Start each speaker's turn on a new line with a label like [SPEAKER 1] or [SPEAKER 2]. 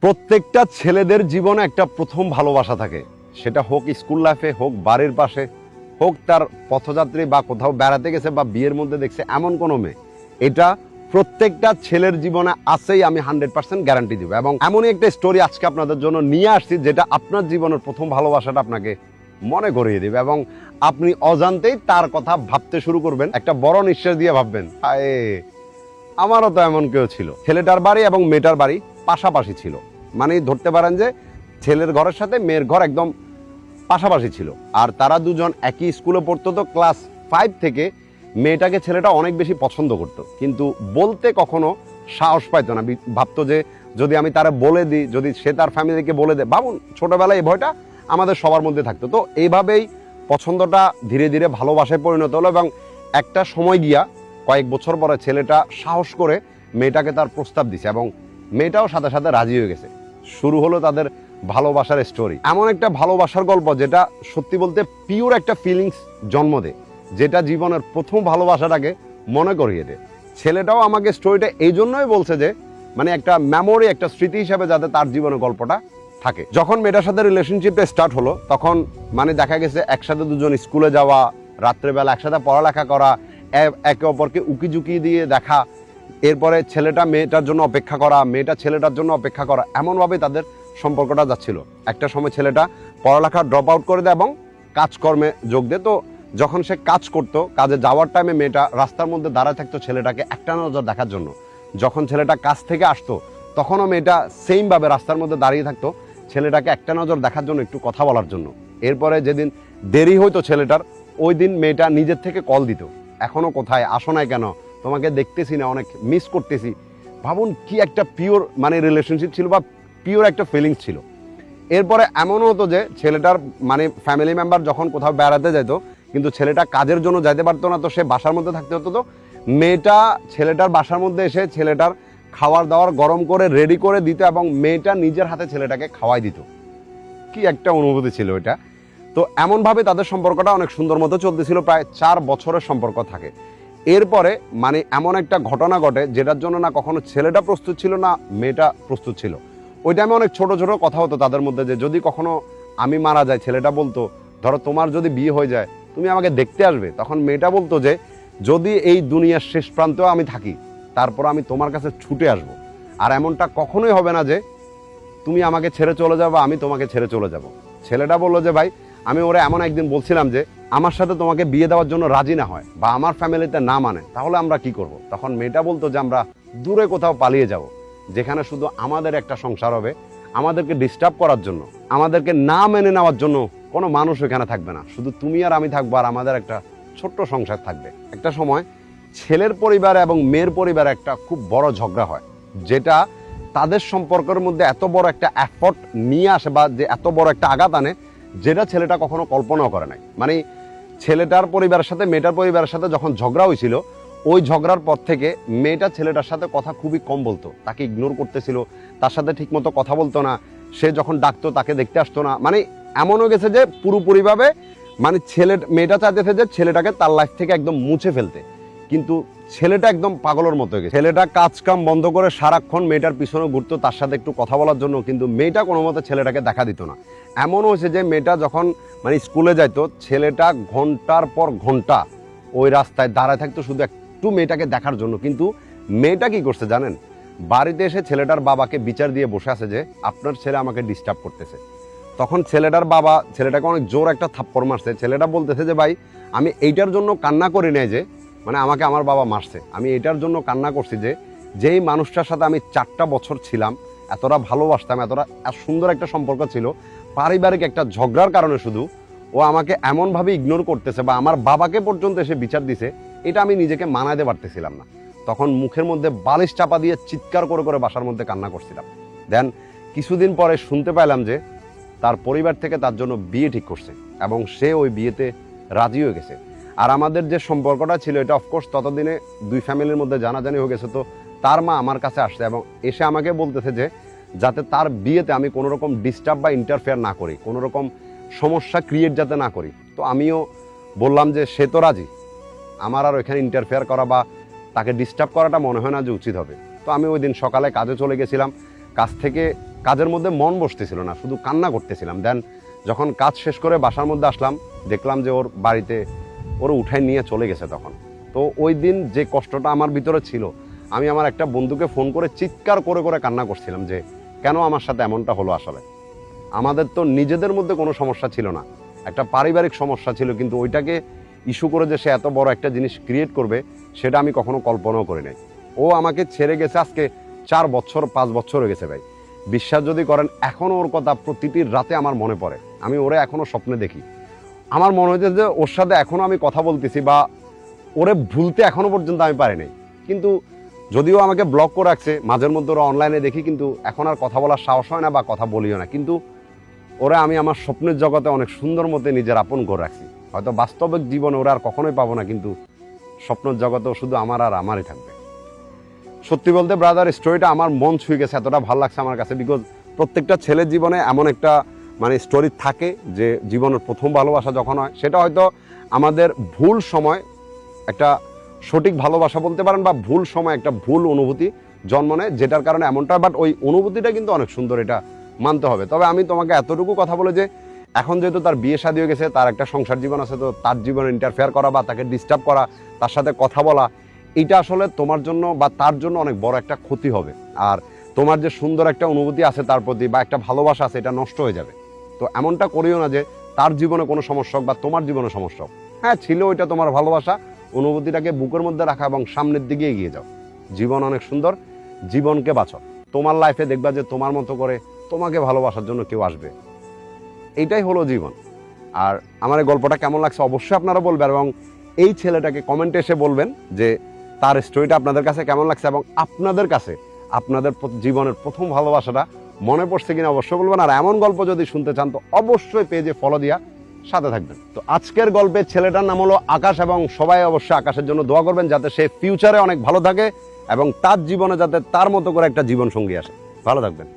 [SPEAKER 1] প্রত্যেকটা ছেলেদের জীবনে একটা প্রথম ভালোবাসা থাকে, সেটা হোক স্কুল লাইফে, হোক বাড়ির পাশে, হোক তার পথযাত্রী বা কোথাও বেড়াতে গেছে বা বিয়ের মধ্যে দেখছে এমন কোনো মেয়ে। এটা প্রত্যেকটা ছেলের জীবনে আছেই, আমি 100% গ্যারান্টি দিব। এবং এমনই একটা স্টোরি আজকে আপনাদের জন্য নিয়ে আসছি যেটা আপনার জীবনের প্রথম ভালোবাসাটা আপনাকে মনে করিয়ে দেবে এবং আপনি অজান্তেই তার কথা ভাবতে শুরু করবেন। একটা বড় নিঃশ্বাস দিয়ে ভাববেন, হায় আমারও তো এমন কেউ ছিল। ছেলেটার বাড়ি এবং মেয়েটার বাড়ি পাশাপাশি ছিল, মানে ধরতে পারেন যে ছেলের ঘরের সাথে মেয়ের ঘর একদম পাশাপাশি ছিল। আর তারা দুজন একই স্কুলে পড়তো। তো ক্লাস 5 থেকে মেয়েটাকে ছেলেটা অনেক বেশি পছন্দ করত, কিন্তু বলতে কখনো সাহস পাইতো না। ভাবতো যে যদি আমি তারা বলে দিই, যদি সে তার ফ্যামিলিকে বলে দেয়, ভাবুন ছোটবেলায় এই ভয়টা আমাদের সবার মধ্যে থাকতো। তো এইভাবেই পছন্দটা ধীরে ধীরে ভালোবাসায় পরিণত হলো এবং একটা সময় গিয়া কয়েক বছর পরে ছেলেটা সাহস করে মেয়েটাকে তার প্রস্তাব দিছে এবং মেয়েটাও সাথে সাথে রাজি হয়ে গেছে। শুরু হলো তাদের ভালোবাসার স্টোরি। এমন একটা ভালোবাসার গল্প যেটা সত্যি বলতে পিওর একটা ফিলিংস জন্ম দেয়, যেটা জীবনের প্রথম ভালোবাসাটাকে মনে করিয়ে দেয়। ছেলেটাও আমাকে স্টোরিটা এই জন্যই বলছে যে মানে একটা মেমোরি, একটা স্মৃতি হিসাবে যাতে তার জীবনে গল্পটা থাকে। যখন মেয়েটার সাথে রিলেশনশিপটা স্টার্ট হলো তখন মানে দেখা গেছে একসাথে দুজন স্কুলে যাওয়া, রাত্রেবেলা একসাথে পড়ালেখা করা, একে অপরকে উকি ঝুঁকি দিয়ে দেখা, এরপরে ছেলেটা মেয়েটার জন্য অপেক্ষা করা, মেয়েটা ছেলেটার জন্য অপেক্ষা করা, এমনভাবে তাদের সম্পর্কটা যাচ্ছিল। একটা সময় ছেলেটা পড়ালেখা ড্রপ আউট করে দেয় এবং কাজকর্মে যোগ দেয়। তো যখন সে কাজ করত, কাজে যাওয়ার টাইমে মেয়েটা রাস্তার মধ্যে দাঁড়ায় থাকতো ছেলেটাকে একটা নজর দেখার জন্য। যখন ছেলেটা কাজ থেকে আসতো তখনও মেয়েটা সেমভাবে রাস্তার মধ্যে দাঁড়িয়ে থাকতো ছেলেটাকে একটা নজর দেখার জন্য, একটু কথা বলার জন্য। এরপরে যেদিন দেরি হইতো ছেলেটার, ওই দিন মেয়েটা নিজের থেকে কল দিত, এখনো কোথায়, আসো নাই কেন, তোমাকে দেখতেছি না, অনেক মিস করতেছি। ভাবুন কি একটা পিওর মানে রিলেশনশিপ ছিল বা পিওর একটা ফিলিংস ছিল। এরপরে এমনও হতো যে ছেলেটার মানে ফ্যামিলি মেম্বার যখন কোথাও বেড়াতে যেত, কিন্তু ছেলেটা কাজের জন্য যাইতে পারতো না, তো সে বাসার মধ্যে থাকতে হতো। তো মেয়েটা ছেলেটার বাসার মধ্যে এসে ছেলেটার খাবার দাবার গরম করে রেডি করে দিত এবং মেয়েটা নিজের হাতে ছেলেটাকে খাওয়াই দিত। কি একটা অনুভূতি ছিল এটা। তো এমনভাবে তাদের সম্পর্কটা অনেক সুন্দর মতো চলতেছিল, প্রায় 4 বছরের সম্পর্ক থাকে। এরপরে মানে এমন একটা ঘটনা ঘটে যেটার জন্য না কখনো ছেলেটা প্রস্তুত ছিল না মেয়েটা প্রস্তুত ছিল। ওই টাইমে অনেক ছোট ছোট কথা হতো তাদের মধ্যে, যে যদি কখনো আমি মারা যাই, ছেলেটা বলতো ধরো তোমার যদি বিয়ে হয়ে যায় তুমি আমাকে দেখতে আসবে। তখন মেয়েটা বলতো যে যদি এই দুনিয়ার শেষ প্রান্তেও আমি থাকি তারপর আমি তোমার কাছে ছুটে আসব। আর এমনটা কখনোই হবে না যে তুমি আমাকে ছেড়ে চলে যাবো, আমি তোমাকে ছেড়ে চলে যাব। ছেলেটা বললো যে ভাই আমি ওরা এমন একদিন বলছিলাম যে আমার সাথে তোমাকে বিয়ে দেওয়ার জন্য রাজি না হয় বা আমার ফ্যামিলিতে না মানে, তাহলে আমরা কি করব। তখন মেয়েটা বলতো যে আমরা দূরে কোথাও পালিয়ে যাব, যেখানে শুধু আমাদের একটা সংসার হবে, আমাদেরকে ডিস্টার্ব করার জন্য, আমাদেরকে না মেনে নেওয়ার জন্য কোনো মানুষ এখানে থাকবে না, শুধু তুমি আর আমি থাকবো, আর আমাদের একটা ছোট্ট সংসার থাকবে। একটা সময় ছেলের পরিবার এবং মেয়ের পরিবার একটা খুব বড় ঝগড়া হয়, যেটা তাদের সম্পর্কের মধ্যে এত বড় একটা এফর্ট নিয়ে আসে বা যে এত বড় একটা আঘাত আনে, যেটা ছেলেটা কখনো কল্পনাও করে নাই। মানে ছেলেটার পরিবারের সাথে মেয়েটার পরিবারের সাথে যখন ঝগড়া হয়েছিল, ওই ঝগড়ার পর থেকে মেয়েটা ছেলেটার সাথে কথা খুবই কম বলতো, তাকে ইগনোর করতেছিল, তার সাথে ঠিকমতো কথা বলতো না, সে যখন ডাকতো তাকে দেখতে আসতো না। মানে এমনও গেছে যে পুরোপুরিভাবে মানে মেয়েটা চাইতেছে যে ছেলেটাকে তার লাইফ থেকে একদম মুছে ফেলতে, কিন্তু ছেলেটা একদম পাগলের মতো হয়ে গেছে। ছেলেটা কাজ কাম বন্ধ করে সারাক্ষণ মেয়েটার পিছনে ঘুরতো তার সাথে একটু কথা বলার জন্য, কিন্তু মেয়েটা কোনো মতে ছেলেটাকে দেখা দিত না। এমনও হয়েছে যে মেয়েটা যখন মানে স্কুলে যাইতো, ছেলেটা ঘন্টার পর ঘন্টা ওই রাস্তায় দাঁড়ায় থাকতো শুধু একটু মেয়েটাকে দেখার জন্য। কিন্তু মেয়েটা কি করছে জানেন, বাড়িতে এসে ছেলেটার বাবাকে বিচার দিয়ে বসে আছে যে আপনার ছেলে আমাকে ডিস্টার্ব করতেছে। তখন ছেলেটার বাবা ছেলেটাকে অনেক জোর একটা থাপ্পড় মারছে। ছেলেটা বলতেছে যে ভাই আমি এইটার জন্য কান্না করি নাই যে মানে আমাকে আমার বাবা মারছে, আমি এটার জন্য কান্না করছি যে যেই মানুষটার সাথে আমি 4টা বছর ছিলাম, এতটা ভালোবাসতাম, এতটা সুন্দর একটা সম্পর্ক ছিল, পারিবারিক একটা ঝগড়ার কারণে শুধু ও আমাকে এমনভাবে ইগনোর করতেছে বা আমার বাবাকে পর্যন্ত এসে বিচার দিছে, এটা আমি নিজেকে মানাইতে পারতেছিলাম না। তখন মুখের মধ্যে বালিশ চাপা দিয়ে চিৎকার করে করে বাসার মধ্যে কান্না করছিলাম। দেন কিছুদিন পরে শুনতে পাইলাম যে তার পরিবার থেকে তার জন্য বিয়ে ঠিক করছে এবং সে ওই বিয়েতে রাজি হয়ে গেছে। আর আমাদের যে সম্পর্কটা ছিল এটা অফকোর্স ততদিনে 2 ফ্যামিলির মধ্যে জানাজানি হয়ে গেছে। তো তার মা আমার কাছে আসছে এবং এসে আমাকে বলতেছে যে যাতে তার বিয়েতে আমি কোনো রকম ডিস্টার্ব বা ইন্টারফেয়ার না করি, কোনো রকম সমস্যা ক্রিয়েট যাতে না করি। তো আমিও বললাম যে সে তো রাজি, আমার আর ওইখানে ইন্টারফেয়ার করা বা তাকে ডিস্টার্ব করাটা মনে হয় না যে উচিত হবে। তো আমি ওই দিন সকালে কাজে চলে গেছিলাম, কাজ থেকে কাজের মধ্যে মন বসতেছিল না, শুধু কান্না করতেছিলাম। দেন যখন কাজ শেষ করে বাসার মধ্যে আসলাম, দেখলাম যে ওর বাড়িতে ওর উঠায় নিয়ে চলে গেছে তখন। তো ওই দিন যে কষ্টটা আমার ভিতরে ছিল, আমি আমার একটা বন্ধুকে ফোন করে চিৎকার করে করে কান্না করছিলাম যে কেন আমার সাথে এমনটা হলো। আসলে আমাদের তো নিজেদের মধ্যে কোনো সমস্যা ছিল না, একটা পারিবারিক সমস্যা ছিল, কিন্তু ওইটাকে ইস্যু করে যে সে এত বড় একটা জিনিস ক্রিয়েট করবে সেটা আমি কখনো কল্পনাও করি নাই। ও আমাকে ছেড়ে গেছে আজকে 4 বছর 5 বছর হয়ে গেছে ভাই। বিশ্বাস যদি করেন এখনও ওর কথা প্রতিটি রাতে আমার মনে পড়ে, আমি ওরে এখনও স্বপ্নে দেখি। আমার মনে হয়েছে যে ওর সাথে এখনও আমি কথা বলতেছি বা ওরে ভুলতে এখনো পর্যন্ত আমি পারি নাই। কিন্তু যদিও আমাকে ব্লক করে রাখছে, মাঝের মধ্যে ওরা অনলাইনে দেখি, কিন্তু এখন আর কথা বলার সাহস হয় না বা কথা বলিও না। কিন্তু ওরা আমি আমার স্বপ্নের জগতে অনেক সুন্দর মতে নিজের আপন করে রাখছি। হয়তো বাস্তবিক জীবনে ওরা আর কখনোই পাবো না, কিন্তু স্বপ্নের জগতেও শুধু আমার আর আমারই থাকবে। সত্যি বলতে ব্রাদার, স্টোরিটা আমার মন ছুঁয়ে গেছে, এতটা ভালো লাগছে আমার কাছে। বিকজ প্রত্যেকটা ছেলের জীবনে এমন একটা স্টোরি থাকে যে জীবনের প্রথম ভালোবাসা যখন হয়, সেটা হয়তো আমাদের ভুল সময় একটা সঠিক ভালোবাসা বলতে পারেন, বা ভুল সময় একটা ভুল অনুভূতি জন্ম নেয়, যেটার কারণে এমনটা। বাট ওই অনুভূতিটা কিন্তু অনেক সুন্দর, এটা মানতে হবে। তবে আমি তোমাকে এতটুকু কথা বলে যে এখন যেহেতু তার বিয়ে শাদী হয়ে গেছে, তার একটা সংসার জীবন আছে, তো তার জীবনে ইন্টারফেয়ার করা বা তাকে ডিস্টার্ব করা, তার সাথে কথা বলা, এটা আসলে তোমার জন্য বা তার জন্য অনেক বড় একটা ক্ষতি হবে। আর তোমার যে সুন্দর একটা অনুভূতি আছে তার প্রতি বা একটা ভালোবাসা আছে, এটা নষ্ট হয়ে যাবে। তো এমনটা করিও না যে তার জীবনে কোনো সমস্যা হোক বা তোমার জীবনে সমস্যা হোক। হ্যাঁ, ছিল ওইটা তোমার ভালোবাসা, অনুভূতিটাকে বুকের মধ্যে রাখা এবং সামনের দিকে এগিয়ে যাও। জীবন অনেক সুন্দর, জীবনকে বাঁচো। তোমার লাইফে দেখবা যে তোমার মতো করে তোমাকে ভালোবাসার জন্য কেউ আসবে। এইটাই হলো জীবন। আর আমার এই গল্পটা কেমন লাগছে অবশ্যই আপনারা বলবেন, এবং এই ছেলেটাকে কমেন্টে এসে বলবেন যে তার স্টোরিটা আপনাদের কাছে কেমন লাগছে, এবং আপনাদের কাছে আপনাদের জীবনের প্রথম ভালোবাসাটা মনে পড়ছে কিনা অবশ্যই বলবেন। আর এমন গল্প যদি শুনতে চান তো অবশ্যই পেজে ফলো দিয়া সাথে থাকবেন। তো আজকের গল্পের ছেলেটার নাম হলো আকাশ, এবং সবাই অবশ্যই আকাশের জন্য দোয়া করবেন যাতে সে ফিউচারে অনেক ভালো থাকে এবং তার জীবনে যাতে তার মতো করে একটা জীবন সঙ্গী আসে। ভালো থাকবেন।